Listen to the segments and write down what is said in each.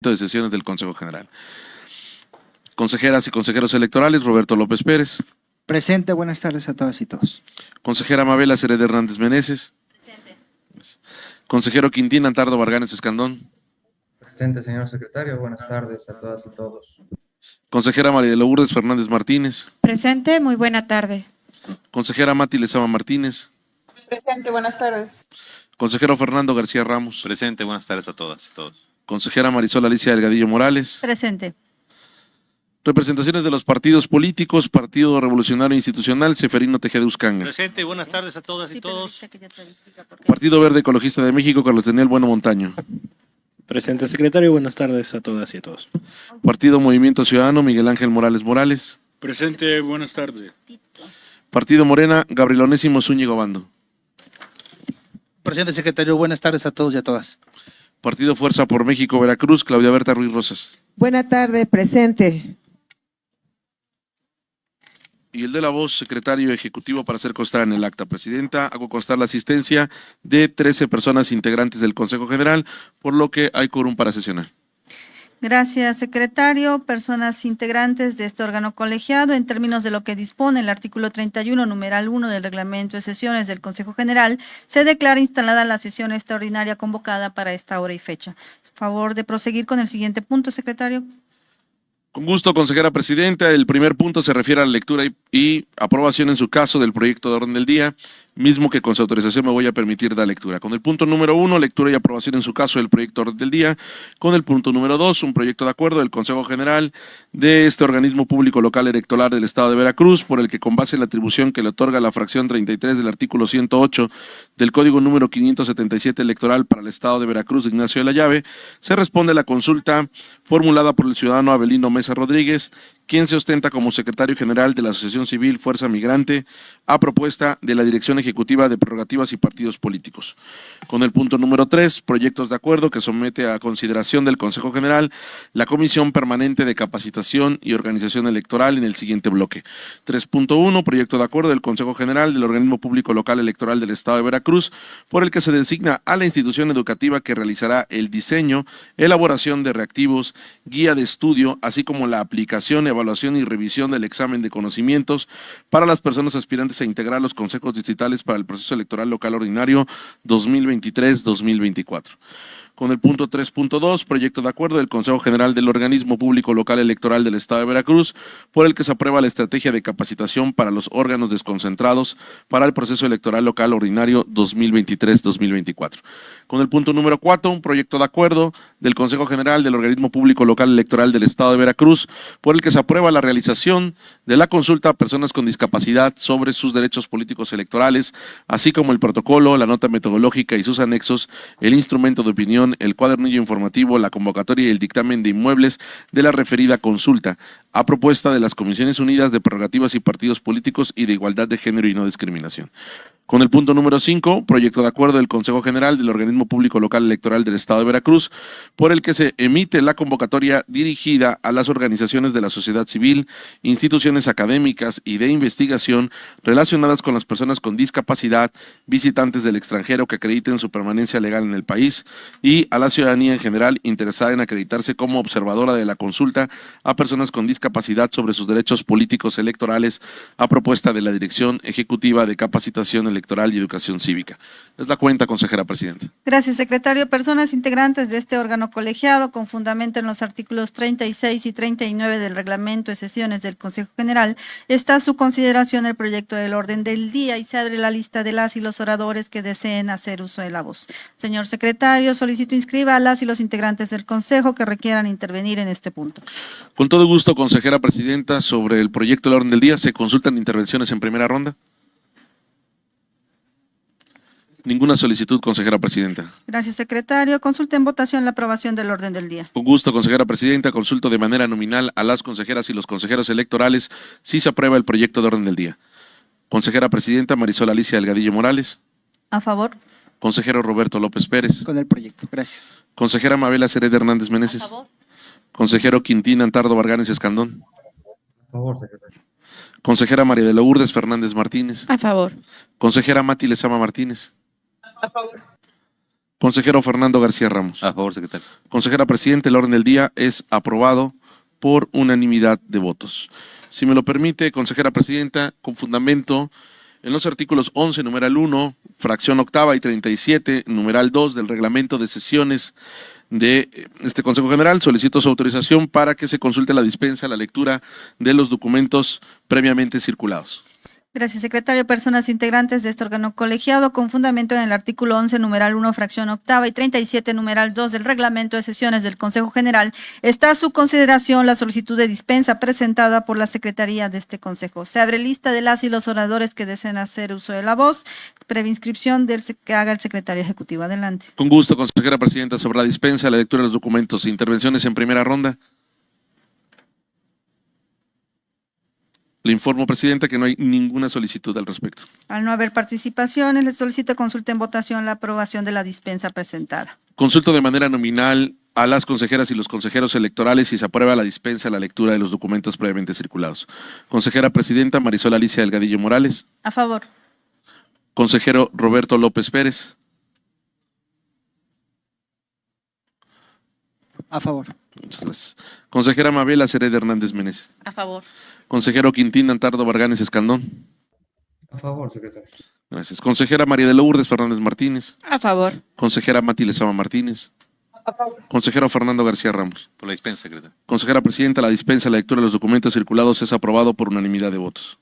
de sesiones del Consejo General. Consejeras y consejeros electorales, Roberto López Pérez. Presente, buenas tardes a todas y todos. Consejera Mabela Sereda Hernández Meneses. Presente. Consejero Quintín Antardo Barganes Escandón. Presente, señor secretario. Buenas tardes a todas y todos. Consejera María de Lourdes Fernández Martínez. Presente, muy buena tarde. Consejera Mati Lezama Martínez. Presente, buenas tardes. Consejero Fernando García Ramos. Presente, buenas tardes a todas y todos. Consejera Marisol Alicia Delgadillo Morales. Presente. Representaciones de los partidos políticos, Partido Revolucionario Institucional, Seferino Tejeda Uscanga. Presente, buenas tardes a todas y todos. Partido Verde Ecologista de México, Carlos Daniel Bueno Montaño. Presente, secretario. Buenas tardes a todas y a todos. Partido Movimiento Ciudadano, Miguel Ángel Morales Morales. Presente, buenas tardes. Partido Morena, Gabriel Onésimo Zúñiga Bando. Presidente secretario, buenas tardes a todos y a todas. Partido Fuerza por México, Veracruz, Claudia Berta Ruiz Rosas. Buena tarde, presente. Y el de la voz, secretario ejecutivo, para hacer constar en el acta. Presidenta, hago constar la asistencia de 13 personas integrantes del Consejo General, por lo que hay quórum para sesionar. Gracias, secretario. Personas integrantes de este órgano colegiado, en términos de lo que dispone el artículo 31, numeral 1 del reglamento de sesiones del Consejo General, se declara instalada la sesión extraordinaria convocada para esta hora y fecha. Favor de proseguir con el siguiente punto, secretario. Con gusto, consejera presidenta. El primer punto se refiere a la lectura y aprobación en su caso del proyecto de orden del día, mismo que con su autorización me voy a permitir dar lectura. Con el punto número 1, lectura y aprobación en su caso del proyecto de orden del día. Con el punto número 2, un proyecto de acuerdo del Consejo General de este organismo público local electoral del Estado de Veracruz, por el que con base en la atribución que le otorga la fracción 33 del artículo 108 del Código número 577 electoral para el Estado de Veracruz de Ignacio de la Llave, se responde a la consulta formulada por el ciudadano Abelino Mesa Rodríguez, quien se ostenta como secretario general de la Asociación Civil Fuerza Migrante, a propuesta de la Dirección Ejecutiva de Prerrogativas y Partidos Políticos. Con el punto número 3, proyectos de acuerdo que somete a consideración del Consejo General la Comisión Permanente de Capacitación y Organización Electoral en el siguiente bloque. 3.1, proyecto de acuerdo del Consejo General del Organismo Público Local Electoral del Estado de Veracruz, por el que se designa a la institución educativa que realizará el diseño, elaboración de reactivos, guía de estudio, así como la aplicación, evaluación y revisión del examen de conocimientos para las personas aspirantes a integrar los consejos distritales para el proceso electoral local ordinario 2023-2024. Con el punto 3.2, proyecto de acuerdo del Consejo General del Organismo Público Local Electoral del Estado de Veracruz, por el que se aprueba la estrategia de capacitación para los órganos desconcentrados para el proceso electoral local ordinario 2023-2024. Con el punto número 4, un proyecto de acuerdo del Consejo General del Organismo Público Local Electoral del Estado de Veracruz, por el que se aprueba la realización de la consulta a personas con discapacidad sobre sus derechos políticos electorales, así como el protocolo, la nota metodológica y sus anexos, el instrumento de opinión, el cuadernillo informativo, la convocatoria y el dictamen de inmuebles de la referida consulta, a propuesta de las Comisiones Unidas de Prerrogativas y Partidos Políticos y de Igualdad de Género y No Discriminación. Con el punto número 5, proyecto de acuerdo del Consejo General del Organismo Público Local Electoral del Estado de Veracruz, por el que se emite la convocatoria dirigida a las organizaciones de la sociedad civil, instituciones académicas y de investigación relacionadas con las personas con discapacidad, visitantes del extranjero que acrediten su permanencia legal en el país y a la ciudadanía en general interesada en acreditarse como observadora de la consulta a personas con discapacidad sobre sus derechos políticos electorales, a propuesta de la Dirección Ejecutiva de Capacitación Electoral y Educación Cívica. Es la cuenta, consejera presidenta. Gracias, secretario. Personas integrantes de este órgano colegiado, con fundamento en los artículos 36 y 39 del reglamento de sesiones del Consejo General, está a su consideración el proyecto del orden del día y se abre la lista de las y los oradores que deseen hacer uso de la voz. Señor secretario, solicito inscriba a las y los integrantes del Consejo que requieran intervenir en este punto. Con todo gusto, consejera presidenta, sobre el proyecto del orden del día, ¿se consultan intervenciones en primera ronda? Ninguna solicitud, consejera presidenta. Gracias, secretario. Consulta en votación la aprobación del orden del día. Con gusto, consejera presidenta. Consulto de manera nominal a las consejeras y los consejeros electorales si se aprueba el proyecto de orden del día. Consejera presidenta Marisol Alicia Delgadillo Morales. A favor. Consejero Roberto López Pérez. Con el proyecto, gracias. Consejera Mabela Sereda Hernández Meneses. A favor. Consejero Quintín Antardo Barganes Escandón. Por favor, secretario. Consejera María de Lourdes Fernández Martínez. A favor. Consejera Mati Lezama Martínez. A favor. Consejero Fernando García Ramos. A favor, secretario. Consejera Presidenta, el orden del día es aprobado por unanimidad de votos. Si me lo permite, Consejera Presidenta, con fundamento en los artículos 11, numeral 1, fracción octava y 37, numeral 2 del reglamento de sesiones de este Consejo General, solicito su autorización para que se consulte la dispensa, la lectura de los documentos previamente circulados. Gracias, secretario. Personas integrantes de este órgano colegiado, con fundamento en el artículo 11, numeral 1, fracción octava y 37, numeral 2 del reglamento de sesiones del Consejo General, está a su consideración la solicitud de dispensa presentada por la Secretaría de este Consejo. Se abre lista de las y los oradores que deseen hacer uso de la voz, previa inscripción que haga el secretario ejecutivo. Adelante. Con gusto, Consejera Presidenta, sobre la dispensa, la lectura de los documentos, intervenciones en primera ronda. Le informo, Presidenta, que no hay ninguna solicitud al respecto. Al no haber participaciones, le solicito consulte en votación la aprobación de la dispensa presentada. Consulto de manera nominal a las consejeras y los consejeros electorales si se aprueba la dispensa, la lectura de los documentos previamente circulados. Consejera Presidenta Marisol Alicia Delgadillo Morales. A favor. Consejero Roberto López Pérez. A favor. Muchas gracias. Consejera Mabela Cereda Hernández Meneses. A favor. Consejero Quintín Antardo Varganes Escandón. A favor, secretario. Gracias. Consejera María de Lourdes Fernández Martínez. A favor. Consejera Mati Lezama Martínez. Consejero Fernando García Ramos. Por la dispensa, secretario. Consejera Presidenta, la dispensa, la lectura de los documentos circulados es aprobado por unanimidad de votos.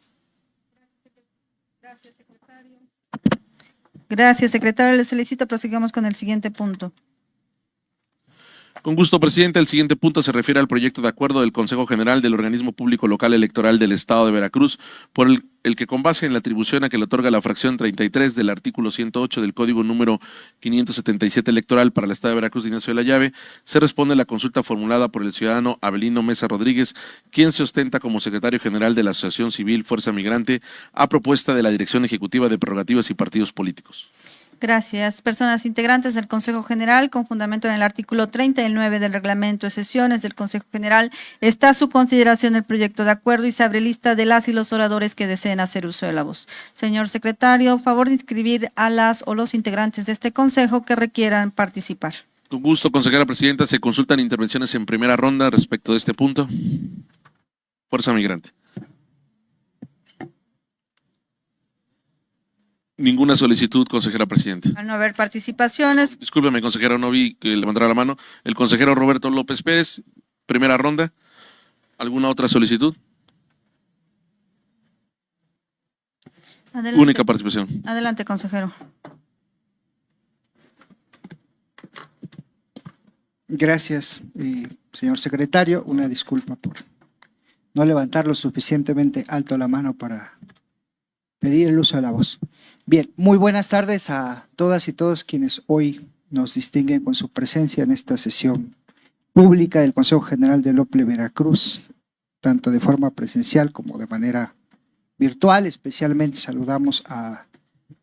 Gracias, secretario. Le solicito prosigamos con el siguiente punto. Con gusto, Presidente. El siguiente punto se refiere al proyecto de acuerdo del Consejo General del Organismo Público Local Electoral del Estado de Veracruz, por el que con base en la atribución a que le otorga la fracción 33 del artículo 108 del Código número 577 electoral para el Estado de Veracruz de Ignacio de la Llave, se responde a la consulta formulada por el ciudadano Abelino Mesa Rodríguez, quien se ostenta como secretario general de la Asociación Civil Fuerza Migrante, a propuesta de la Dirección Ejecutiva de Prerrogativas y Partidos Políticos. Gracias. Personas integrantes del Consejo General, con fundamento en el artículo 39 del reglamento de sesiones del Consejo General, está a su consideración el proyecto de acuerdo y se abre lista de las y los oradores que deseen hacer uso de la voz. Señor secretario, favor de inscribir a las o los integrantes de este Consejo que requieran participar. Con gusto, Consejera Presidenta, se consultan intervenciones en primera ronda respecto de este punto. Fuerza Migrante. Ninguna solicitud, Consejera Presidenta. Al no haber participaciones, Discúlpeme, consejero, no vi que levantara la mano. El consejero Roberto López Pérez, primera ronda. ¿Alguna otra solicitud? adelante. Única participación. Adelante, consejero. Gracias, señor secretario. Una disculpa por no levantar lo suficientemente alto la mano para pedir el uso de la voz. Bien, muy buenas tardes a todas y todos quienes hoy nos distinguen con su presencia en esta sesión pública del Consejo General del OPLE Veracruz, tanto de forma presencial como de manera virtual. Especialmente saludamos a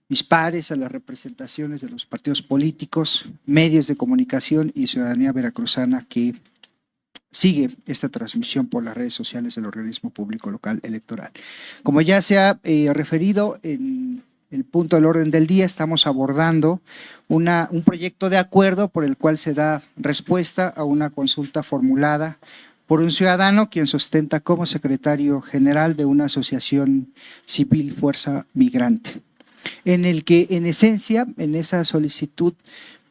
mis pares, a las representaciones de los partidos políticos, medios de comunicación y ciudadanía veracruzana que sigue esta transmisión por las redes sociales del Organismo Público Local Electoral. Como ya se ha referido en el punto del orden del día, estamos abordando un proyecto de acuerdo por el cual se da respuesta a una consulta formulada por un ciudadano quien se ostenta como secretario general de una asociación civil Fuerza Migrante, en el que en esencia, en esa solicitud,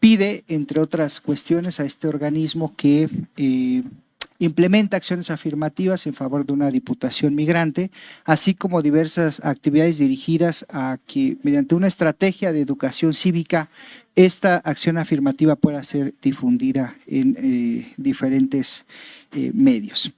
pide, entre otras cuestiones, a este organismo que implementa acciones afirmativas en favor de una diputación migrante, así como diversas actividades dirigidas a que, mediante una estrategia de educación cívica, esta acción afirmativa pueda ser difundida en diferentes medios.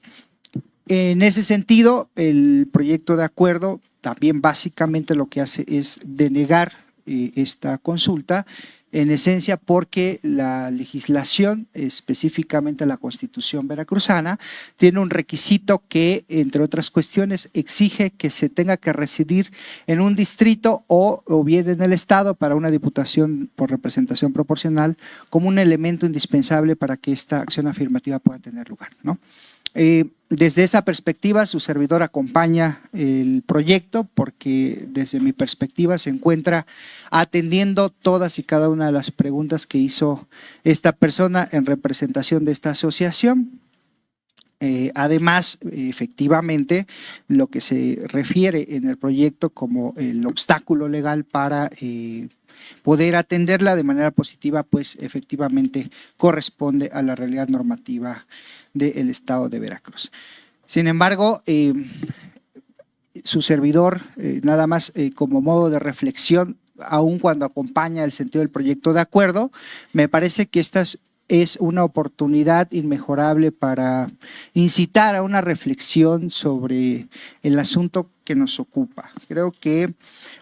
En ese sentido, el proyecto de acuerdo también básicamente lo que hace es denegar esta consulta, en esencia porque la legislación, específicamente la Constitución veracruzana, tiene un requisito que, entre otras cuestiones, exige que se tenga que residir en un distrito o bien en el Estado para una diputación por representación proporcional como un elemento indispensable para que esta acción afirmativa pueda tener lugar, ¿no? desde esa perspectiva, su servidor acompaña el proyecto porque desde mi perspectiva se encuentra atendiendo todas y cada una de las preguntas que hizo esta persona en representación de esta asociación. Además, efectivamente, lo que se refiere en el proyecto como el obstáculo legal para poder atenderla de manera positiva, pues efectivamente corresponde a la realidad normativa del Estado de Veracruz. Sin embargo, su servidor, nada más como modo de reflexión, aun cuando acompaña el sentido del proyecto de acuerdo, me parece que estas es una oportunidad inmejorable para incitar a una reflexión sobre el asunto que nos ocupa. Creo que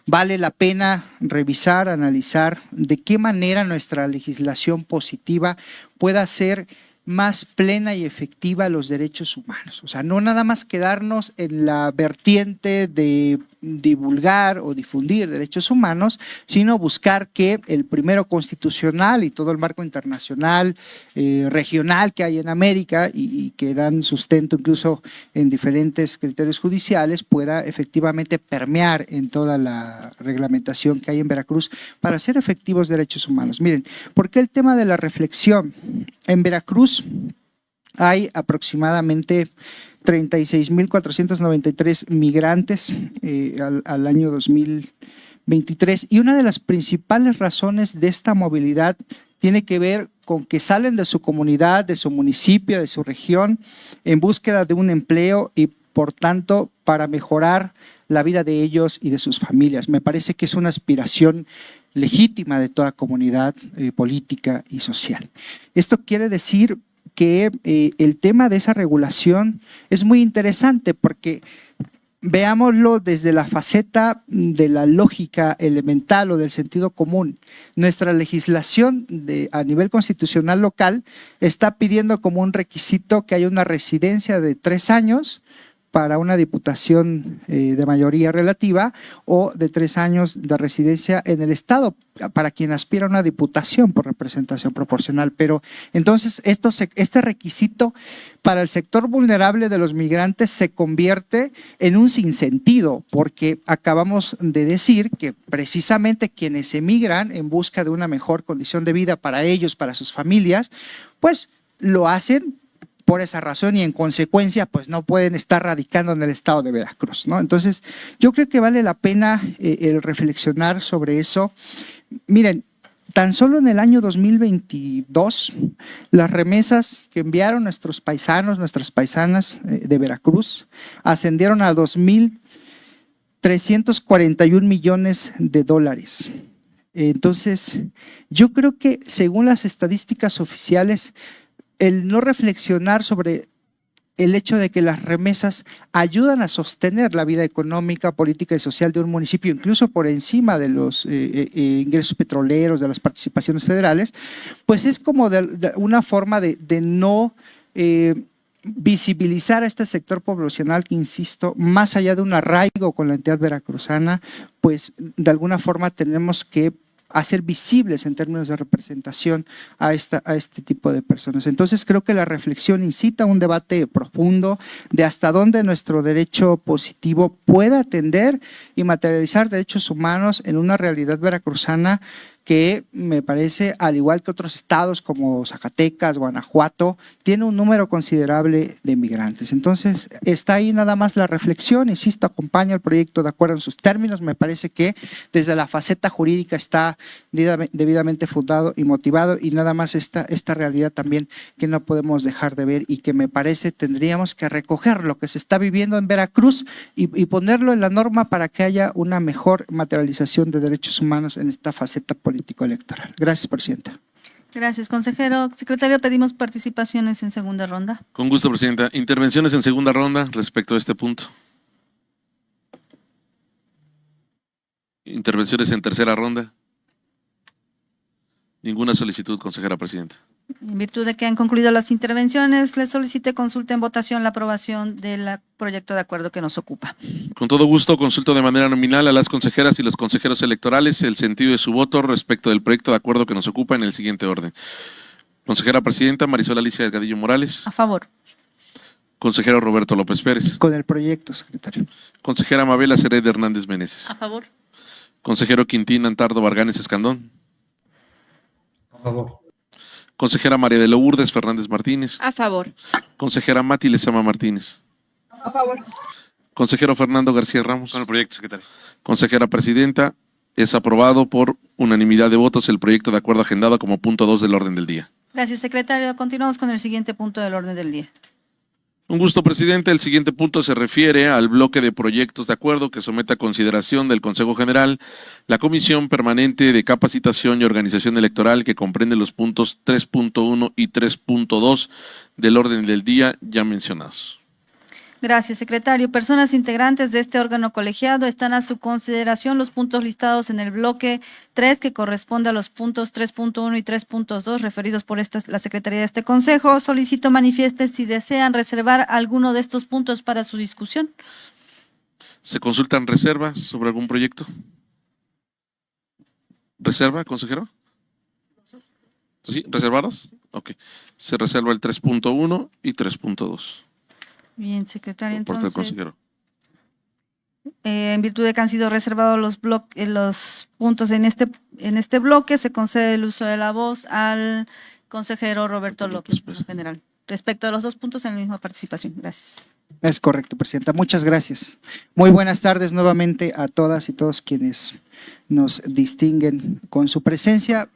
vale la pena revisar, analizar de qué manera nuestra legislación positiva pueda ser más plena y efectiva los derechos humanos. O sea, no nada más quedarnos en la vertiente de divulgar o difundir derechos humanos, sino buscar que el primero constitucional y todo el marco internacional, regional que hay en América y que dan sustento incluso en diferentes criterios judiciales, pueda efectivamente permear en toda la reglamentación que hay en Veracruz para hacer efectivos derechos humanos. Miren, ¿por qué el tema de la reflexión? En Veracruz hay aproximadamente 36.493 migrantes al año 2023 y una de las principales razones de esta movilidad tiene que ver con que salen de su comunidad, de su municipio, de su región en búsqueda de un empleo y por tanto para mejorar la vida de ellos y de sus familias. Me parece que es una aspiración legítima de toda comunidad política y social. Esto quiere decir que el tema de esa regulación es muy interesante porque veámoslo desde la faceta de la lógica elemental o del sentido común. Nuestra legislación a nivel constitucional local está pidiendo como un requisito que haya una residencia de 3 años para una diputación de mayoría relativa o de 3 años de residencia en el Estado para quien aspira a una diputación por representación proporcional. Pero entonces este requisito para el sector vulnerable de los migrantes se convierte en un sinsentido porque acabamos de decir que precisamente quienes emigran en busca de una mejor condición de vida para ellos, para sus familias, pues lo hacen por esa razón y en consecuencia pues no pueden estar radicando en el Estado de Veracruz, ¿no? Entonces yo creo que vale la pena el reflexionar sobre eso. Miren, tan solo en el año 2022 las remesas que enviaron nuestros paisanos, nuestras paisanas de Veracruz ascendieron a 2.341 millones de dólares. Entonces yo creo que según las estadísticas oficiales el no reflexionar sobre el hecho de que las remesas ayudan a sostener la vida económica, política y social de un municipio, incluso por encima de los ingresos petroleros, de las participaciones federales, pues es como de una forma de no visibilizar a este sector poblacional que, insisto, más allá de un arraigo con la entidad veracruzana, pues de alguna forma tenemos que hacer visibles en términos de representación a este tipo de personas. Entonces creo que la reflexión incita a un debate profundo de hasta dónde nuestro derecho positivo puede atender y materializar derechos humanos en una realidad veracruzana que me parece, al igual que otros estados como Zacatecas, Guanajuato, tiene un número considerable de migrantes. Entonces, está ahí nada más la reflexión, insisto, acompaña el proyecto de acuerdo en sus términos, me parece que desde la faceta jurídica está debidamente fundado y motivado y nada más esta realidad también que no podemos dejar de ver y que me parece tendríamos que recoger lo que se está viviendo en Veracruz y ponerlo en la norma para que haya una mejor materialización de derechos humanos en esta faceta político electoral. Gracias, presidenta. Gracias, consejero. Secretario, pedimos participaciones en segunda ronda. Con gusto, presidenta. Intervenciones en segunda ronda respecto a este punto. Intervenciones en tercera ronda. Ninguna solicitud, consejera presidenta. En virtud de que han concluido las intervenciones, le solicite consulta en votación la aprobación del proyecto de acuerdo que nos ocupa. Con todo gusto, consulto de manera nominal a las consejeras y los consejeros electorales el sentido de su voto respecto del proyecto de acuerdo que nos ocupa en el siguiente orden. Consejera presidenta Marisol Alicia Delgadillo Morales. A favor. Consejero Roberto López Pérez. Con el proyecto, secretario. Consejera Mabel Acered Hernández Meneses. A favor. Consejero Quintín Antardo Varganes Escandón. A favor. Consejera María de Lourdes Fernández Martínez. A favor. Consejera Mati Lezama Martínez. A favor. Consejero Fernando García Ramos. Con el proyecto, secretario. Consejera Presidenta, es aprobado por unanimidad de votos el proyecto de acuerdo agendado como punto 2 del orden del día. Gracias, secretario. Continuamos con el siguiente punto del orden del día. Un gusto, presidente. El siguiente punto se refiere al bloque de proyectos de acuerdo que somete a consideración del Consejo General la Comisión Permanente de Capacitación y Organización Electoral, que comprende los puntos 3.1 y 3.2 del orden del día ya mencionados. Gracias, secretario. Personas integrantes de este órgano colegiado, están a su consideración los puntos listados en el bloque 3, que corresponde a los puntos 3.1 y 3.2 referidos por la Secretaría de este Consejo. Solicito manifiesten si desean reservar alguno de estos puntos para su discusión. ¿Se consultan reservas sobre algún proyecto? ¿Reserva, consejero? ¿Sí? ¿Reservados? Ok. Se reserva el 3.1 y 3.2. Bien, secretario, Por parte del entonces, consejero. en virtud de que han sido reservados los puntos en este bloque, se concede el uso de la voz al consejero Roberto López, general. Respecto a los dos puntos, en la misma participación. Gracias. Es correcto, presidenta. Muchas gracias. Muy buenas tardes nuevamente a todas y todos quienes nos distinguen con su presencia.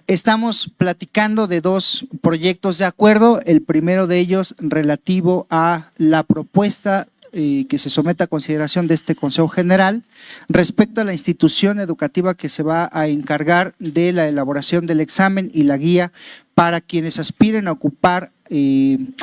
Estamos platicando de dos proyectos de acuerdo. El primero de ellos relativo a la propuesta que se somete a consideración de este Consejo General respecto a la institución educativa que se va a encargar de la elaboración del examen y la guía para quienes aspiren a ocupar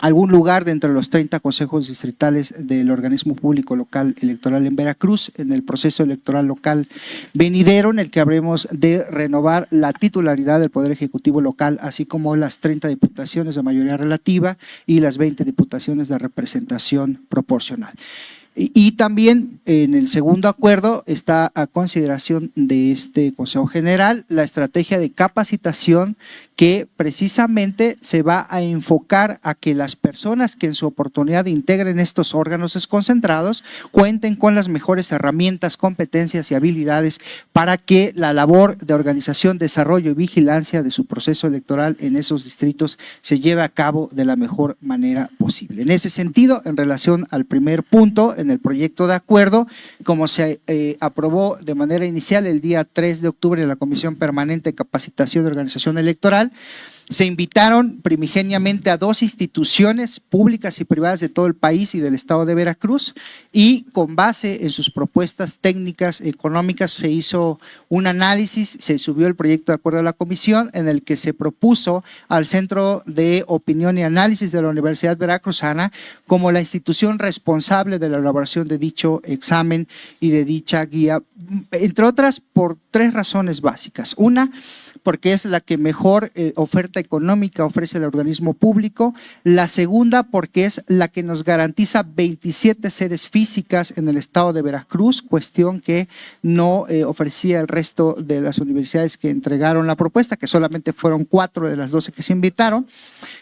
algún lugar dentro de los 30 consejos distritales del organismo público local electoral en Veracruz, en el proceso electoral local venidero, en el que habremos de renovar la titularidad del Poder Ejecutivo local, así como las 30 diputaciones de mayoría relativa y las 20 diputaciones de representación proporcional. Y también en el segundo acuerdo está a consideración de este Consejo General la estrategia de capacitación que precisamente se va a enfocar a que las personas que en su oportunidad integren estos órganos desconcentrados cuenten con las mejores herramientas, competencias y habilidades para que la labor de organización, desarrollo y vigilancia de su proceso electoral en esos distritos se lleve a cabo de la mejor manera posible. En ese sentido, en relación al primer punto, en el proyecto de acuerdo, como se aprobó de manera inicial el día 3 de octubre en la Comisión Permanente de Capacitación y Organización Electoral, se invitaron primigeniamente a dos instituciones públicas y privadas de todo el país y del estado de Veracruz, y con base en sus propuestas técnicas económicas se hizo un análisis, se subió el proyecto de acuerdo a la comisión, en el que se propuso al Centro de Opinión y Análisis de la Universidad Veracruzana como la institución responsable de la elaboración de dicho examen y de dicha guía, entre otras por tres razones básicas. Una, porque es la que mejor oferta económica ofrece el organismo público. La segunda, porque es la que nos garantiza 27 sedes físicas en el estado de Veracruz, cuestión que no ofrecía el resto de las universidades que entregaron la propuesta, que solamente fueron 4 de las 12 que se invitaron.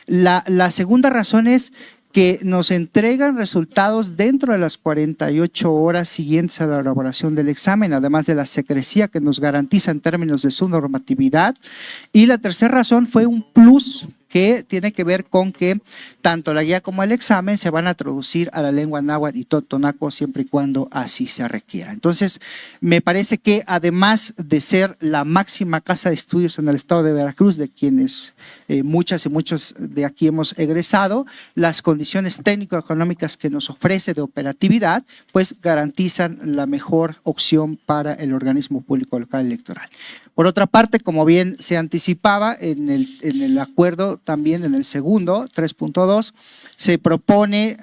La segunda razón es que nos entregan resultados dentro de las 48 horas siguientes a la elaboración del examen, además de la secrecía que nos garantiza en términos de su normatividad. Y la tercera razón fue un plus que tiene que ver con que tanto la guía como el examen se van a traducir a la lengua náhuatl y totonaco siempre y cuando así se requiera. Entonces, me parece que además de ser la máxima casa de estudios en el estado de Veracruz, de quienes muchas y muchos de aquí hemos egresado, las condiciones técnico-económicas que nos ofrece de operatividad, pues garantizan la mejor opción para el organismo público local electoral. Por otra parte, como bien se anticipaba en el acuerdo, también en el segundo, 3.2, se propone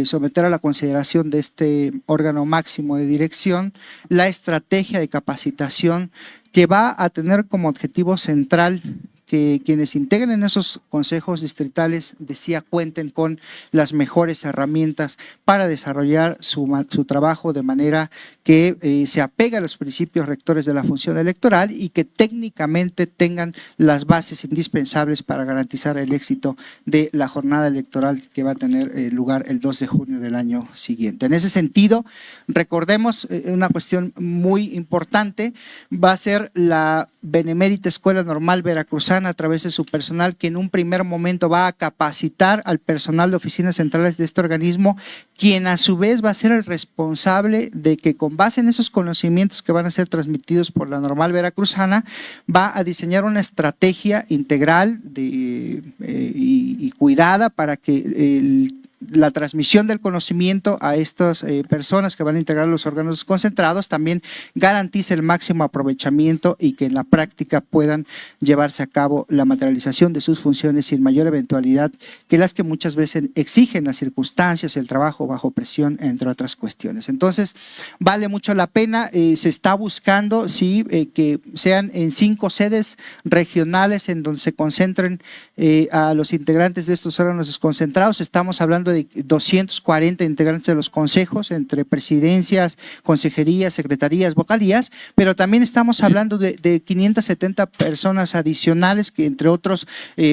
someter a la consideración de este órgano máximo de dirección la estrategia de capacitación que va a tener como objetivo central que quienes integren en esos consejos distritales, decía, cuenten con las mejores herramientas para desarrollar su trabajo de manera que se apegue a los principios rectores de la función electoral y que técnicamente tengan las bases indispensables para garantizar el éxito de la jornada electoral que va a tener lugar el 2 de junio del año siguiente. En ese sentido, recordemos una cuestión muy importante, va a ser la Benemérita Escuela Normal Veracruzana a través de su personal, que en un primer momento va a capacitar al personal de oficinas centrales de este organismo, quien a su vez va a ser el responsable de que con base en esos conocimientos que van a ser transmitidos por la Normal Veracruzana, va a diseñar una estrategia integral y cuidada para que la transmisión del conocimiento a estas personas que van a integrar los órganos concentrados también garantice el máximo aprovechamiento y que en la práctica puedan llevarse a cabo la materialización de sus funciones sin mayor eventualidad que las que muchas veces exigen las circunstancias, el trabajo bajo presión, entre otras cuestiones. Entonces, vale mucho la pena, se está buscando que sean en 5 sedes regionales en donde se concentren a los integrantes de estos órganos desconcentrados. Estamos hablando de 240 integrantes de los consejos, entre presidencias, consejerías, secretarías, vocalías, pero también estamos hablando de 570 personas adicionales, que entre otros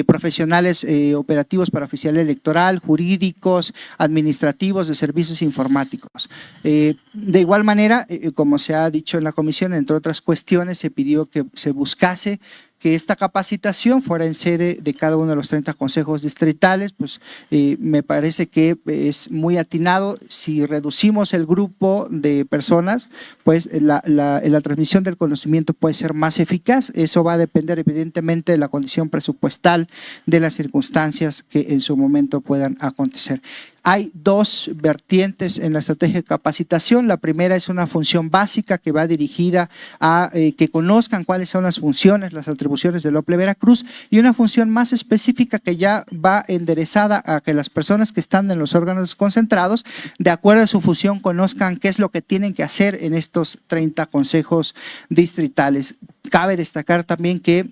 profesionales operativos para oficial electoral, jurídicos, administrativos, de servicios informáticos. De igual manera, como se ha dicho en la comisión, entre otras cuestiones, se pidió que se buscase que esta capacitación fuera en sede de cada uno de los 30 consejos distritales. Pues me parece que es muy atinado. Si reducimos el grupo de personas, pues la transmisión del conocimiento puede ser más eficaz. Eso va a depender evidentemente de la condición presupuestal, de las circunstancias que en su momento puedan acontecer. Hay 2 vertientes en la estrategia de capacitación. La primera es una función básica que va dirigida a que conozcan cuáles son las funciones, las atribuciones del OPLE Veracruz, y una función más específica que ya va enderezada a que las personas que están en los órganos concentrados, de acuerdo a su función, conozcan qué es lo que tienen que hacer en estos 30 consejos distritales. Cabe destacar también que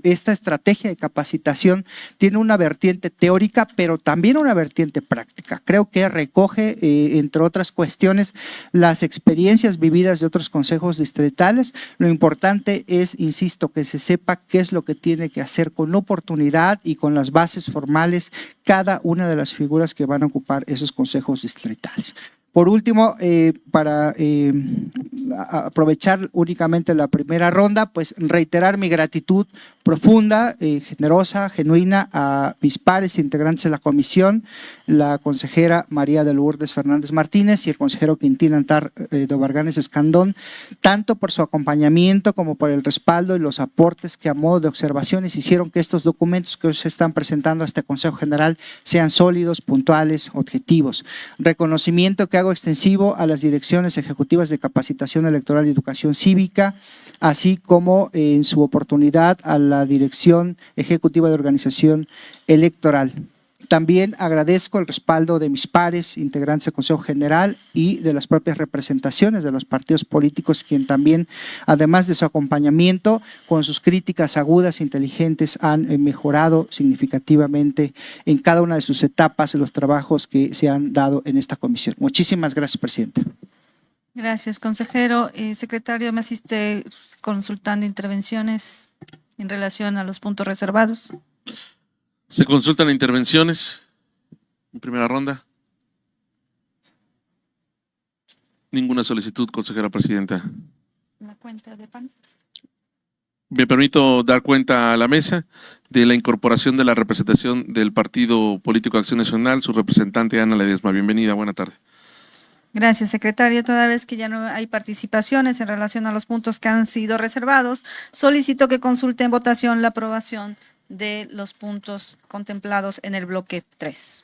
esta estrategia de capacitación tiene una vertiente teórica, pero también una vertiente práctica. Creo que recoge, entre otras cuestiones, las experiencias vividas de otros consejos distritales. Lo importante es, insisto, que se sepa qué es lo que tiene que hacer con oportunidad y con las bases formales cada una de las figuras que van a ocupar esos consejos distritales. Por último, para aprovechar únicamente la primera ronda, pues reiterar mi gratitud profunda, generosa, genuina a mis pares integrantes de la comisión, la consejera María de Lourdes Fernández Martínez y el consejero Quintín Antar Dobarganes Escandón, tanto por su acompañamiento como por el respaldo y los aportes que a modo de observaciones hicieron que estos documentos que hoy se están presentando a este Consejo General sean sólidos, puntuales, objetivos. Reconocimiento que hago extensivo a las direcciones ejecutivas de capacitación electoral y educación cívica, así como en su oportunidad a la Dirección Ejecutiva de Organización Electoral. También agradezco el respaldo de mis pares, integrantes del Consejo General y de las propias representaciones de los partidos políticos, quien también, además de su acompañamiento, con sus críticas agudas e inteligentes, han mejorado significativamente en cada una de sus etapas los trabajos que se han dado en esta comisión. Muchísimas gracias, presidenta. Gracias, consejero. Secretario, me asiste consultando intervenciones en relación a los puntos reservados. Se consultan intervenciones en primera ronda. Ninguna solicitud, consejera presidenta. La cuenta de PAN. Me permito dar cuenta a la mesa de la incorporación de la representación del Partido Político Acción Nacional, su representante Ana Ledesma. Bienvenida, buena tarde. Gracias, secretario. Toda vez que ya no hay participaciones en relación a los puntos que han sido reservados, solicito que consulte en votación la aprobación de los puntos contemplados en el bloque 3.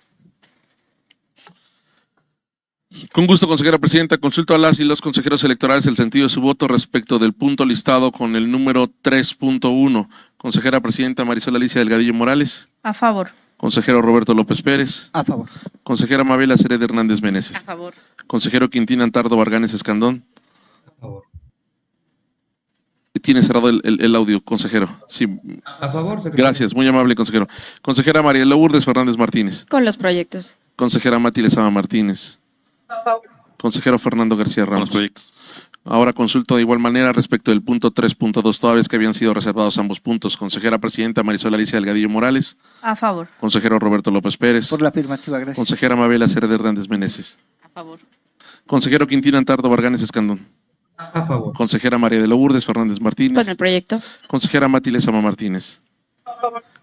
Con gusto, consejera presidenta. Consulto a las y los consejeros electorales el sentido de su voto respecto del punto listado con el número 3.1. Consejera presidenta Marisol Alicia Delgadillo Morales. A favor. Consejero Roberto López Pérez. A favor. Consejera Mabela Cered Hernández Meneses. A favor. Consejero Quintín Antardo Varganes Escandón. A favor. Tiene cerrado el audio, consejero. Sí, A favor, secretario. gracias, muy amable, consejero. Consejera María Lourdes Fernández Martínez. Con los proyectos. Consejera Mati Lezama Martínez. Consejero Fernando García Con los Ramos. proyectos. Ahora consulto de igual manera respecto del punto 3.2, toda vez que habían sido reservados ambos puntos. Consejera Presidenta Marisol Alicia Delgadillo Morales. A favor. Consejero Roberto López Pérez. Por la afirmativa, gracias. Consejera Mabel Acer de Hernández Meneses. A favor. Consejero Quintino Antardo Varganes Escandón. A favor. Consejera María de Lourdes Fernández Martínez. Con el proyecto. Consejera Mati Lezama Martínez.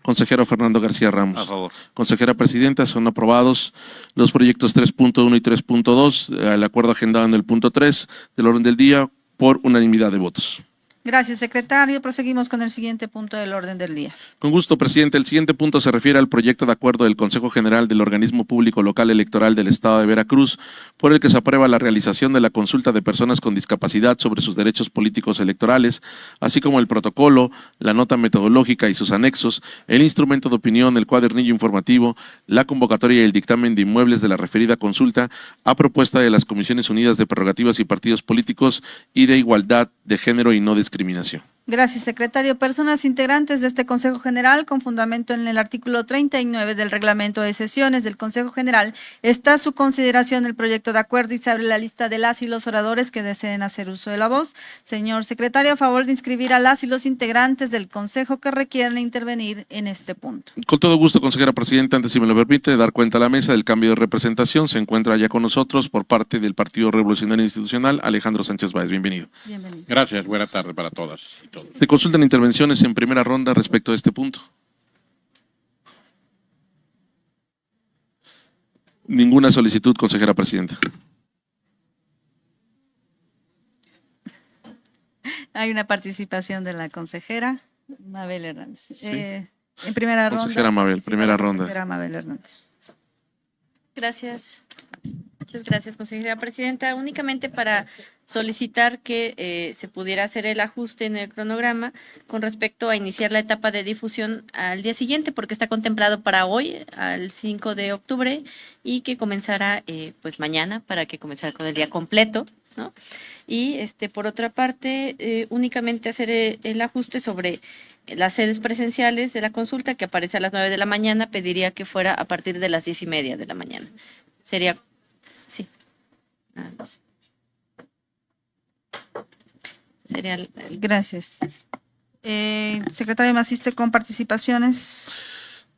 Consejero Fernando García Ramos. A favor. Consejera Presidenta, son aprobados los proyectos 3.1 y 3.2, el acuerdo agendado en el punto 3 del orden del día por unanimidad de votos. Gracias, secretario. Proseguimos con el siguiente punto del orden del día. Con gusto, presidente. El siguiente punto se refiere al proyecto de acuerdo del Consejo General del Organismo Público Local Electoral del Estado de Veracruz, por el que se aprueba la realización de la consulta de personas con discapacidad sobre sus derechos políticos electorales, así como el protocolo, la nota metodológica y sus anexos, el instrumento de opinión, el cuadernillo informativo, la convocatoria y el dictamen de inmuebles de la referida consulta, a propuesta de las Comisiones Unidas de Prerrogativas y Partidos Políticos y de Igualdad de Género y No Discriminación. Gracias, secretario. Personas integrantes de este Consejo General, con fundamento en el artículo 39 del Reglamento de Sesiones del Consejo General, está a su consideración el proyecto de acuerdo y se abre la lista de las y los oradores que deseen hacer uso de la voz. Señor secretario, a favor de inscribir a las y los integrantes del Consejo que requieran intervenir en este punto. Con todo gusto, consejera presidenta, antes si me lo permite, dar cuenta a la mesa del cambio de representación. Se encuentra ya con nosotros por parte del Partido Revolucionario Institucional, Alejandro Sánchez Báez. Bienvenido. Bienvenido. Gracias, buena tarde para todas y todos. Se consultan intervenciones en primera ronda respecto a este punto. Ninguna solicitud, consejera presidenta. Hay una participación de la consejera Mabel Hernández. Sí. En primera ronda. Consejera Mabel, participa primera la ronda. consejera Mabel Hernández. Gracias. Muchas gracias, consejera presidenta. Únicamente para solicitar que se pudiera hacer el ajuste en el cronograma con respecto a iniciar la etapa de difusión al día siguiente, porque está contemplado para hoy, al 5 de octubre, y que comenzara pues mañana para que comenzara con el día completo, ¿no? Y por otra parte, únicamente hacer el ajuste sobre las sedes presenciales de la consulta, que aparece a las 9 de la mañana, pediría que fuera a partir de las 10:30 de la mañana. Sería, sí, nada más. Sería Gracias. Secretario, ¿me asiste con participaciones?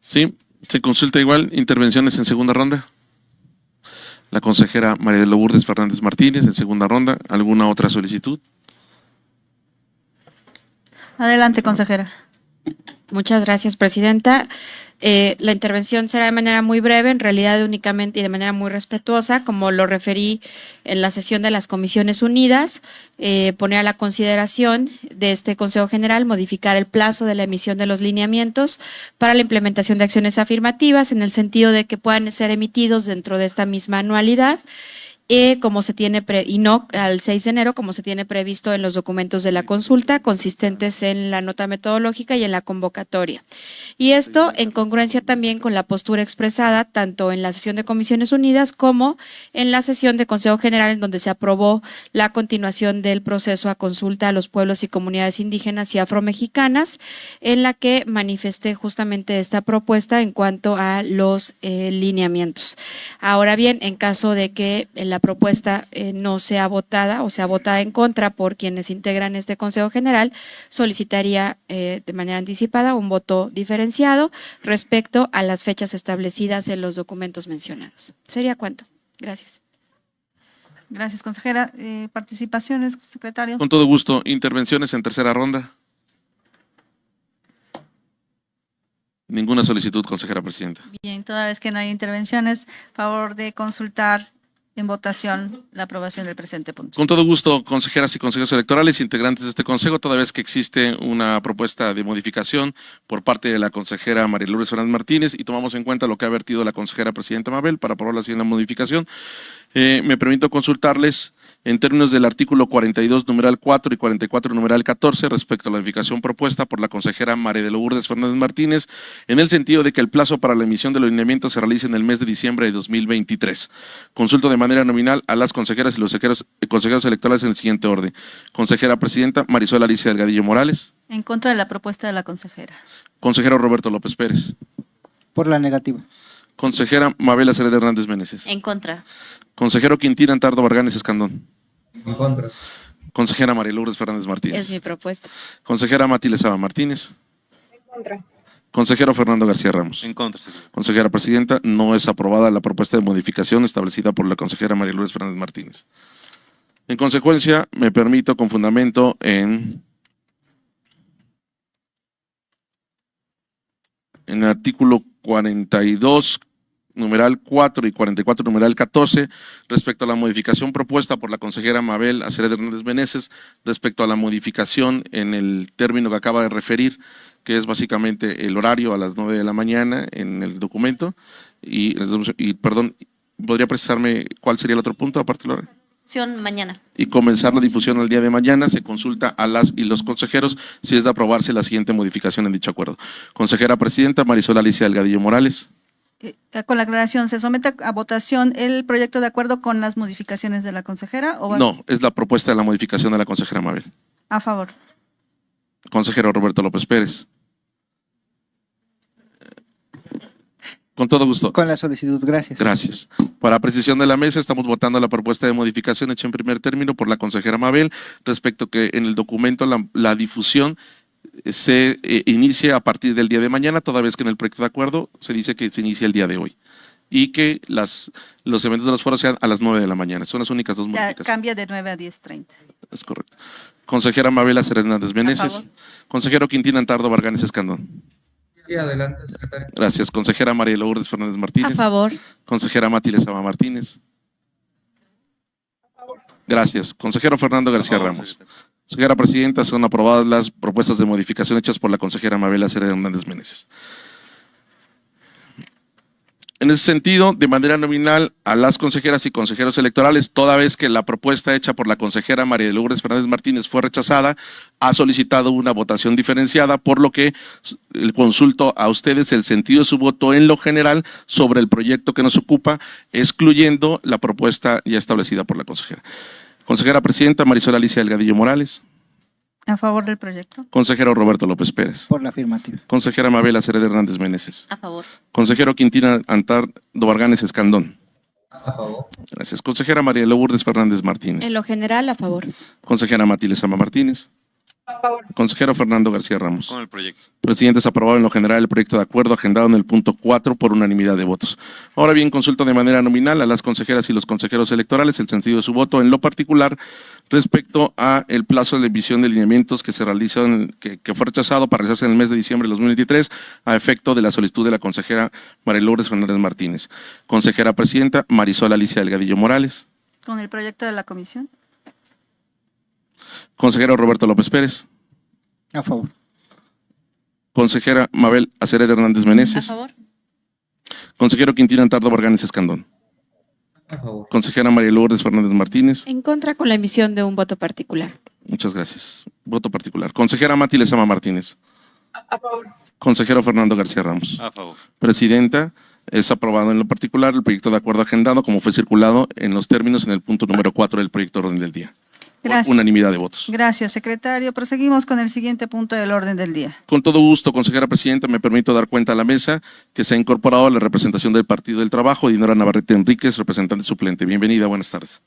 Sí, se consulta igual intervenciones en segunda ronda. La consejera María de Lourdes Fernández Martínez en segunda ronda. ¿Alguna otra solicitud? Adelante, consejera. Muchas gracias, presidenta. La intervención será de manera muy breve, en realidad únicamente y de manera muy respetuosa, como lo referí en la sesión de las Comisiones Unidas, poner a la consideración de este Consejo General modificar el plazo de la emisión de los lineamientos para la implementación de acciones afirmativas, en el sentido de que puedan ser emitidos dentro de esta misma anualidad, como se tiene y no al 6 de enero, como se tiene previsto en los documentos de la consulta, consistentes en la nota metodológica y en la convocatoria. Y esto en congruencia también con la postura expresada tanto en la sesión de Comisiones Unidas como en la sesión de Consejo General, en donde se aprobó la continuación del proceso a consulta a los pueblos y comunidades indígenas y afromexicanas, en la que manifesté justamente esta propuesta en cuanto a los lineamientos. Ahora bien, en caso de que la propuesta no sea votada o sea votada en contra por quienes integran este Consejo General, solicitaría de manera anticipada un voto diferenciado respecto a las fechas establecidas en los documentos mencionados. ¿Sería cuánto? Gracias. Gracias, consejera. Participaciones, secretario. Con todo gusto, intervenciones en tercera ronda. Ninguna solicitud, consejera presidenta. Bien, toda vez que no hay intervenciones, favor de consultar en votación la aprobación del presente punto. Con todo gusto, consejeras y consejeros electorales, integrantes de este consejo, toda vez que existe una propuesta de modificación por parte de la consejera María Lourdes Fernández Martínez y tomamos en cuenta lo que ha vertido la consejera presidenta Mabel para aprobar la siguiente modificación, me permito consultarles en términos del artículo 42, numeral 4 y 44, numeral 14, respecto a la modificación propuesta por la consejera María de Lourdes Fernández Martínez, en el sentido de que el plazo para la emisión de los lineamientos se realice en el mes de diciembre de 2023. Consulto de manera nominal a las consejeras y los consejeros electorales en el siguiente orden. Consejera presidenta Marisol Alicia Delgadillo Morales. En contra de la propuesta de la consejera. Consejero Roberto López Pérez. Por la negativa. Consejera Mabel Acered Hernández Meneses. En contra. Consejero Quintín Antardo Barganes Escandón. En contra. Consejera María Lourdes Fernández Martínez. Es mi propuesta. Consejera Mati Lezama Martínez. En contra. Consejero Fernando García Ramos. En contra, secretario. Consejera presidenta, no es aprobada la propuesta de modificación establecida por la consejera María Lourdes Fernández Martínez. En consecuencia, me permito con fundamento en el artículo 42, numeral 4 y 44, numeral 14, respecto a la modificación propuesta por la consejera Mabel Acered Hernández Meneses, respecto a la modificación en el término que acaba de referir, que es básicamente el horario a las 9 de la mañana en el documento, y perdón, ¿podría precisarme cuál sería el otro punto aparte del horario? Mañana. Y comenzar la difusión el día de mañana, se consulta a las y los consejeros si es de aprobarse la siguiente modificación en dicho acuerdo. Consejera presidenta Marisol Alicia Delgadillo Morales. Con la aclaración, ¿se somete a votación el proyecto de acuerdo con las modificaciones de la consejera? ¿O va- No, es la propuesta de la modificación de la consejera Mabel. A favor. Consejero Roberto López Pérez. Con todo gusto. Con la solicitud, gracias. Gracias. Para precisión de la mesa, estamos votando la propuesta de modificación hecha en primer término por la consejera Mabel, respecto que en el documento la difusión se inicie a partir del día de mañana, toda vez que en el proyecto de acuerdo se dice que se inicia el día de hoy. Y que los eventos de los foros sean a las 9 de la mañana. Son las únicas dos Ya modificaciones. cambia de 9 a 10:30. Es correcto. Consejera Mabel Acered Hernández Meneses. favor. Consejero Quintín Antardo Barganes Escandón. Y adelante, secretario. Gracias. Consejera María Lourdes Fernández A Martínez. favor. Consejera Mati Lezama Martínez. Gracias. Consejero Fernando García A favor, Ramos. secretario. Consejera Presidenta, son aprobadas las propuestas de modificación hechas por la consejera Mabel Acered Hernández Meneses. En ese sentido, de manera nominal, a las consejeras y consejeros electorales, toda vez que la propuesta hecha por la consejera María de Lourdes Fernández Martínez fue rechazada, ha solicitado una votación diferenciada, por lo que consulto a ustedes el sentido de su voto en lo general sobre el proyecto que nos ocupa, excluyendo la propuesta ya establecida por la consejera. Consejera Presidenta Marisol Alicia Delgadillo Morales. A favor del proyecto. Consejero Roberto López Pérez. Por la afirmativa. Consejera Mabel Acered Hernández Meneses. A favor. Consejero Quintín Antardo Barganes Escandón. A favor. Gracias. Consejera María Lourdes Fernández Martínez. En lo general, a favor. Consejera Mati Lezama Martínez. A favor. Consejero Fernando García Ramos. Con el proyecto. Presidente, es aprobado en lo general el proyecto de acuerdo agendado en el punto 4 por unanimidad de votos. Ahora bien, consulto de manera nominal a las consejeras y los consejeros electorales el sentido de su voto en lo particular respecto a el plazo de emisión de lineamientos que se realizó, que fue rechazado para realizarse en el mes de diciembre de 2023 a efecto de la solicitud de la consejera María Lourdes Fernández Martínez. Consejera Presidenta Marisol Alicia Delgadillo Morales. Con el proyecto de la comisión. Consejero Roberto López Pérez. A favor. Consejera Mabel Acered Hernández A Meneses. favor. Consejero Quintín Antardo Barganes Escandón. A favor. Consejera María Lourdes Fernández Martínez. En contra con la emisión de un voto particular. Muchas gracias. Voto particular. Consejera Mati Lezama Martínez. A favor. Consejero Fernando García Ramos. A favor. Presidenta, es aprobado en lo particular el proyecto de acuerdo agendado como fue circulado en los términos en el punto número 4 del proyecto de orden del día. Por Gracias. unanimidad de votos. Gracias, secretario. Proseguimos con el siguiente punto del orden del día. Con todo gusto, consejera presidenta, me permito dar cuenta a la mesa que se ha incorporado a la representación del Partido del Trabajo, Dinora Navarrete Enríquez, representante suplente. Bienvenida, buenas tardes.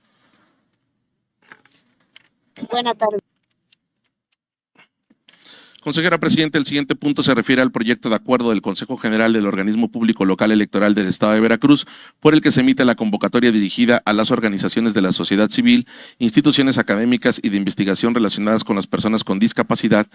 Buenas tardes. Consejera Presidenta, el siguiente punto se refiere al proyecto de acuerdo del Consejo General del Organismo Público Local Electoral del Estado de Veracruz, por el que se emite la convocatoria dirigida a las organizaciones de la sociedad civil, instituciones académicas y de investigación relacionadas con las personas con discapacidad,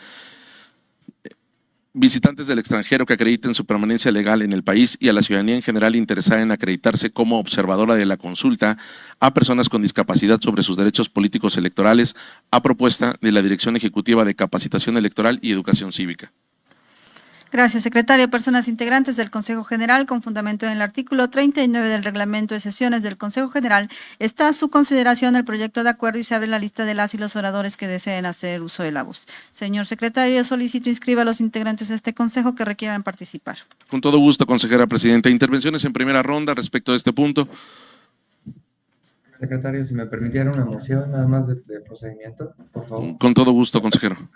visitantes del extranjero que acrediten su permanencia legal en el país y a la ciudadanía en general interesada en acreditarse como observadora de la consulta a personas con discapacidad sobre sus derechos políticos electorales a propuesta de la Dirección Ejecutiva de Capacitación Electoral y Educación Cívica. Gracias, secretario. Personas integrantes del Consejo General, con fundamento en el artículo 39 del reglamento de sesiones del Consejo General, está a su consideración el proyecto de acuerdo y se abre la lista de las y los oradores que deseen hacer uso de la voz. Señor secretario, solicito inscriba a los integrantes de este Consejo que requieran participar. Con todo gusto, consejera presidenta. Intervenciones en primera ronda respecto de este punto. Secretario, si me permitiera una moción nada más de procedimiento, por favor. Con todo gusto, consejero.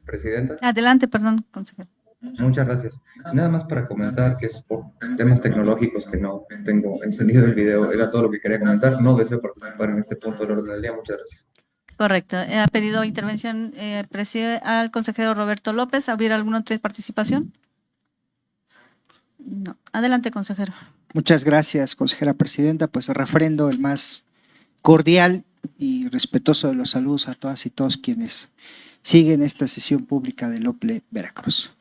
Presidenta. Adelante, perdón, consejero. Muchas gracias. Nada más para comentar que es por temas tecnológicos que no tengo encendido el video. Era todo lo que quería comentar. No deseo participar en este punto del orden del día. Muchas gracias. Correcto. Ha pedido intervención al consejero Roberto López. ¿Habría alguna otra participación? No. Adelante, consejero. Muchas gracias, consejera presidenta. Pues refrendo el más cordial y respetuoso de los saludos a todas y todos quienes siguen esta sesión pública del OPLE Veracruz.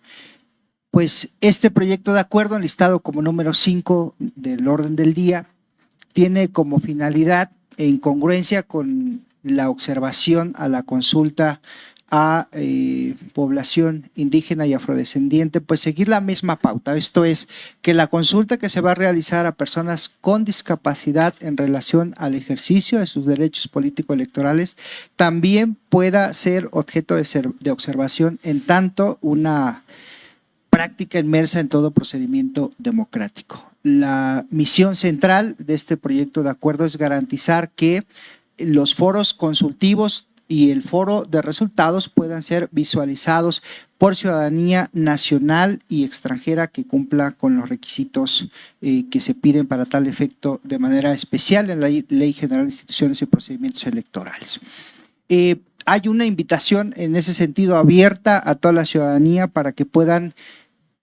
Pues este proyecto de acuerdo, enlistado como número 5 del orden del día, tiene como finalidad, en congruencia con la observación a la consulta a población indígena y afrodescendiente, pues seguir la misma pauta. Esto es, que la consulta que se va a realizar a personas con discapacidad en relación al ejercicio de sus derechos político-electorales también pueda ser objeto de observación en tanto una práctica inmersa en todo procedimiento democrático. La misión central de este proyecto de acuerdo es garantizar que los foros consultivos y el foro de resultados puedan ser visualizados por ciudadanía nacional y extranjera que cumpla con los requisitos que se piden para tal efecto de manera especial en la Ley General de Instituciones y Procedimientos Electorales. Hay una invitación en ese sentido abierta a toda la ciudadanía para que puedan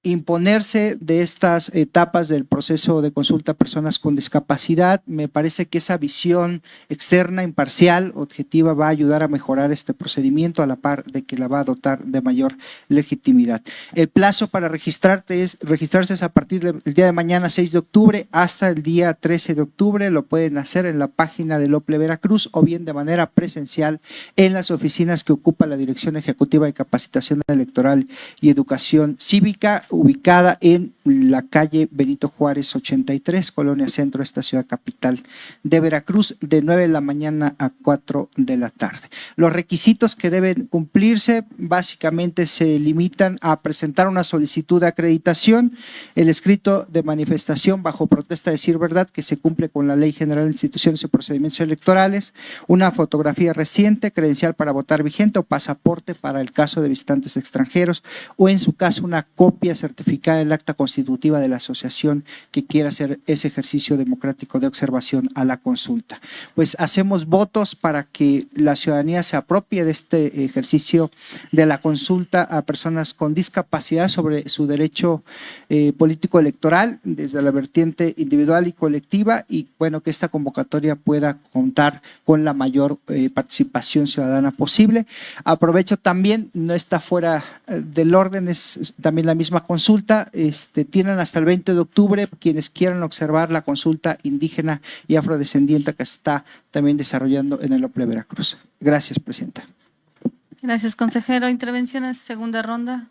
imponerse de estas etapas del proceso de consulta a personas con discapacidad. Me parece que esa visión externa, imparcial, objetiva, va a ayudar a mejorar este procedimiento a la par de que la va a dotar de mayor legitimidad. El plazo para registrarse es a partir del día de mañana, 6 de octubre, hasta el día 13 de octubre. Lo pueden hacer en la página del OPLE Veracruz o bien de manera presencial en las oficinas que ocupa la Dirección Ejecutiva de Capacitación Electoral y Educación Cívica, ubicada en la calle Benito Juárez 83, Colonia Centro, esta ciudad capital de Veracruz, de 9 de la mañana a 4 de la tarde. Los requisitos que deben cumplirse básicamente se limitan a presentar una solicitud de acreditación, el escrito de manifestación bajo protesta de decir verdad que se cumple con la Ley General de Instituciones y Procedimientos Electorales, una fotografía reciente, credencial para votar vigente o pasaporte para el caso de visitantes extranjeros, o en su caso una copia certificada del acta constitutiva de la asociación que quiera hacer ese ejercicio democrático de observación a la consulta. Pues hacemos votos para que la ciudadanía se apropie de este ejercicio de la consulta a personas con discapacidad sobre su derecho político electoral desde la vertiente individual y colectiva, y bueno, que esta convocatoria pueda contar con la mayor participación ciudadana posible. Aprovecho también, no está fuera del orden, es también la misma consulta, tienen hasta el 20 de octubre quienes quieran observar la consulta indígena y afrodescendiente que se está también desarrollando en el OPLE Veracruz. Gracias, presidenta. Gracias, consejero. Intervenciones, segunda ronda.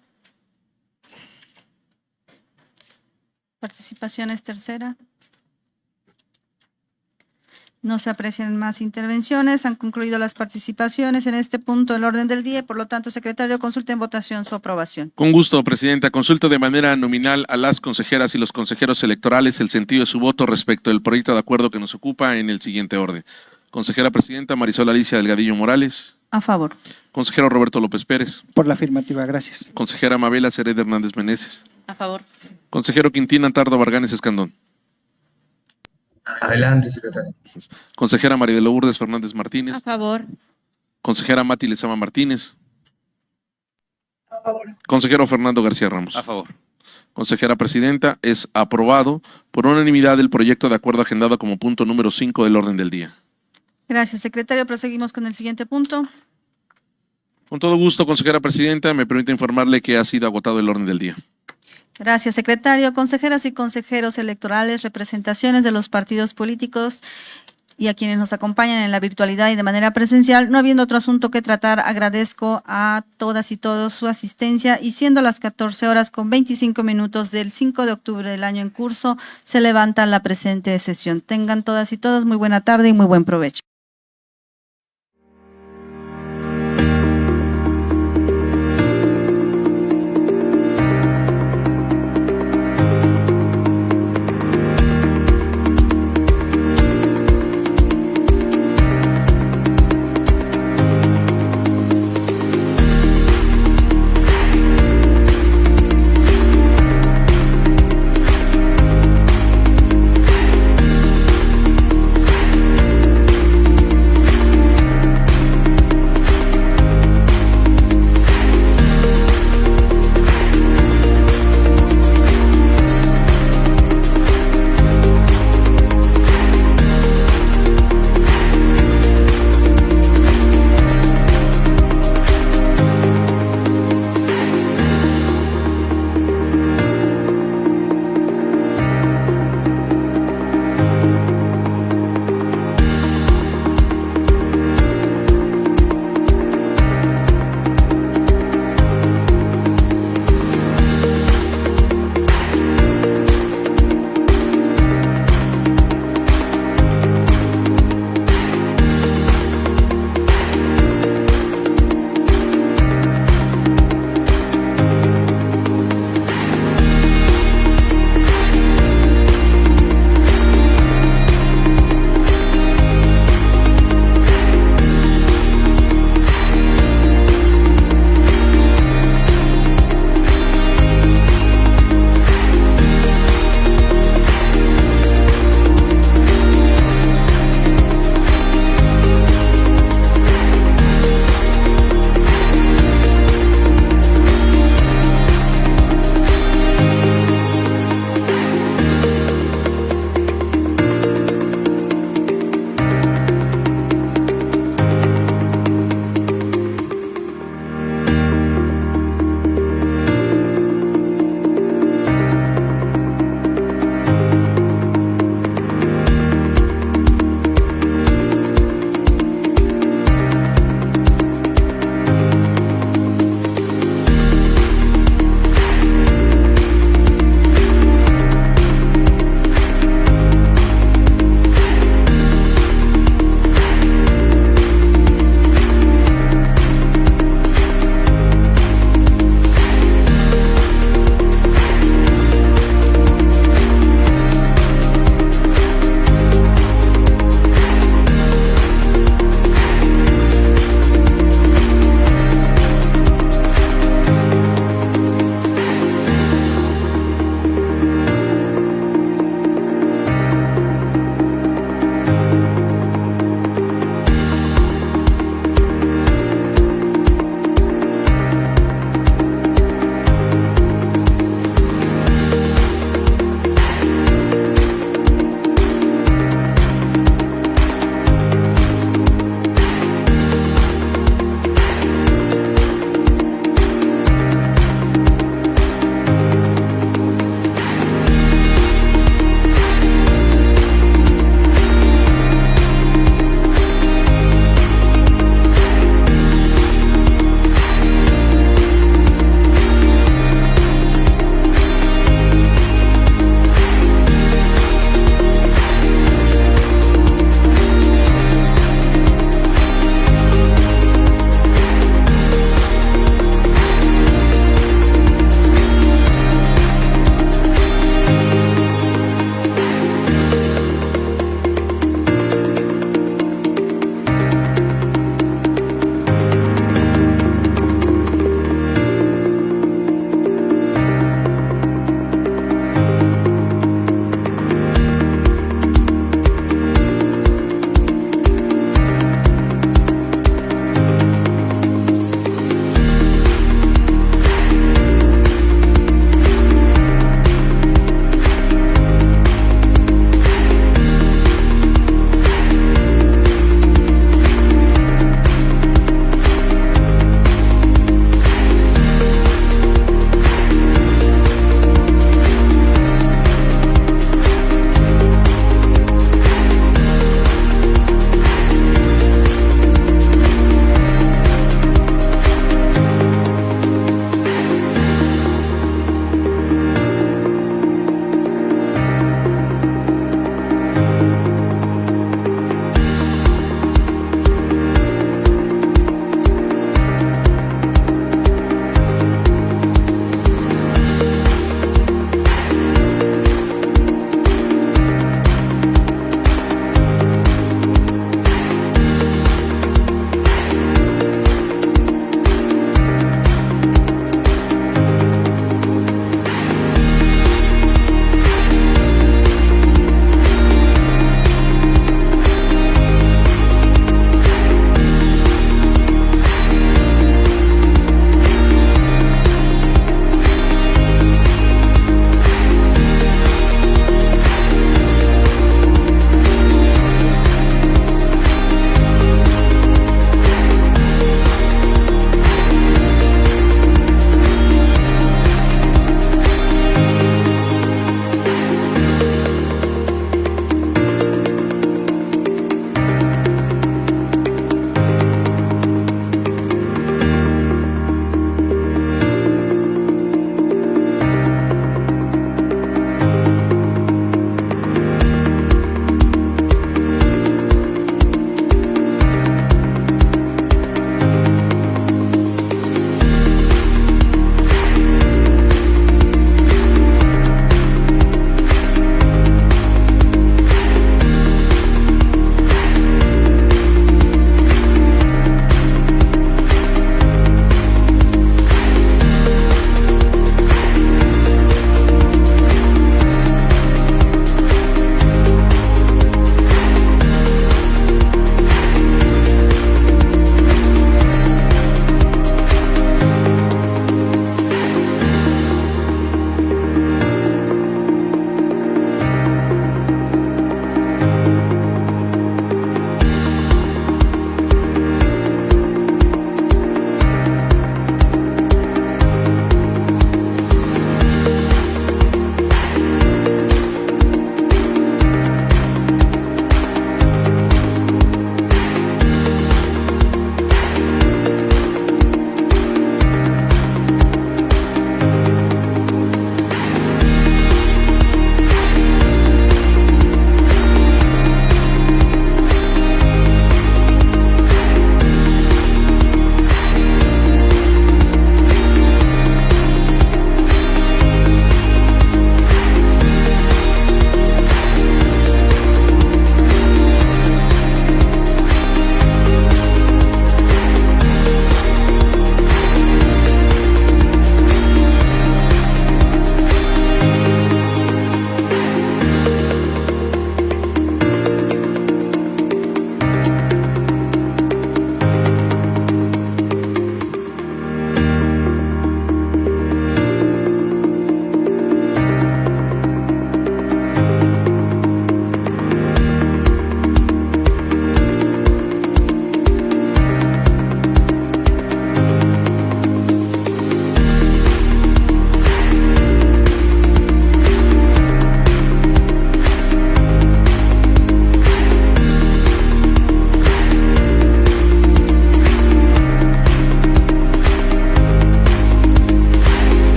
Participaciones, tercera. No se aprecian más intervenciones. Han concluido las participaciones en este punto del orden del día. Por lo tanto, secretario, consulta en votación su aprobación. Con gusto, presidenta. Consulto de manera nominal a las consejeras y los consejeros electorales el sentido de su voto respecto del proyecto de acuerdo que nos ocupa en el siguiente orden. Consejera presidenta Marisol Alicia Delgadillo Morales. A favor. Consejero Roberto López Pérez. Por la afirmativa, gracias. Consejera Mabela Cered Hernández Meneses. A favor. Consejero Quintín Antardo Varganes Escandón. Adelante, secretario. Consejera María de Lourdes Fernández Martínez. A favor. Consejera Mati Lezama Martínez. A favor. Consejero Fernando García Ramos. A favor. Consejera presidenta, es aprobado por unanimidad el proyecto de acuerdo agendado como punto número 5 del orden del día. Gracias, secretario. Proseguimos con el siguiente punto. Con todo gusto, consejera presidenta, me permite informarle que ha sido agotado el orden del día. Gracias, secretario. Consejeras y consejeros electorales, representaciones de los partidos políticos y a quienes nos acompañan en la virtualidad y de manera presencial. No habiendo otro asunto que tratar, agradezco a todas y todos su asistencia y siendo las 14:25 del 5 de octubre del año en curso, se levanta la presente sesión. Tengan todas y todos muy buena tarde y muy buen provecho.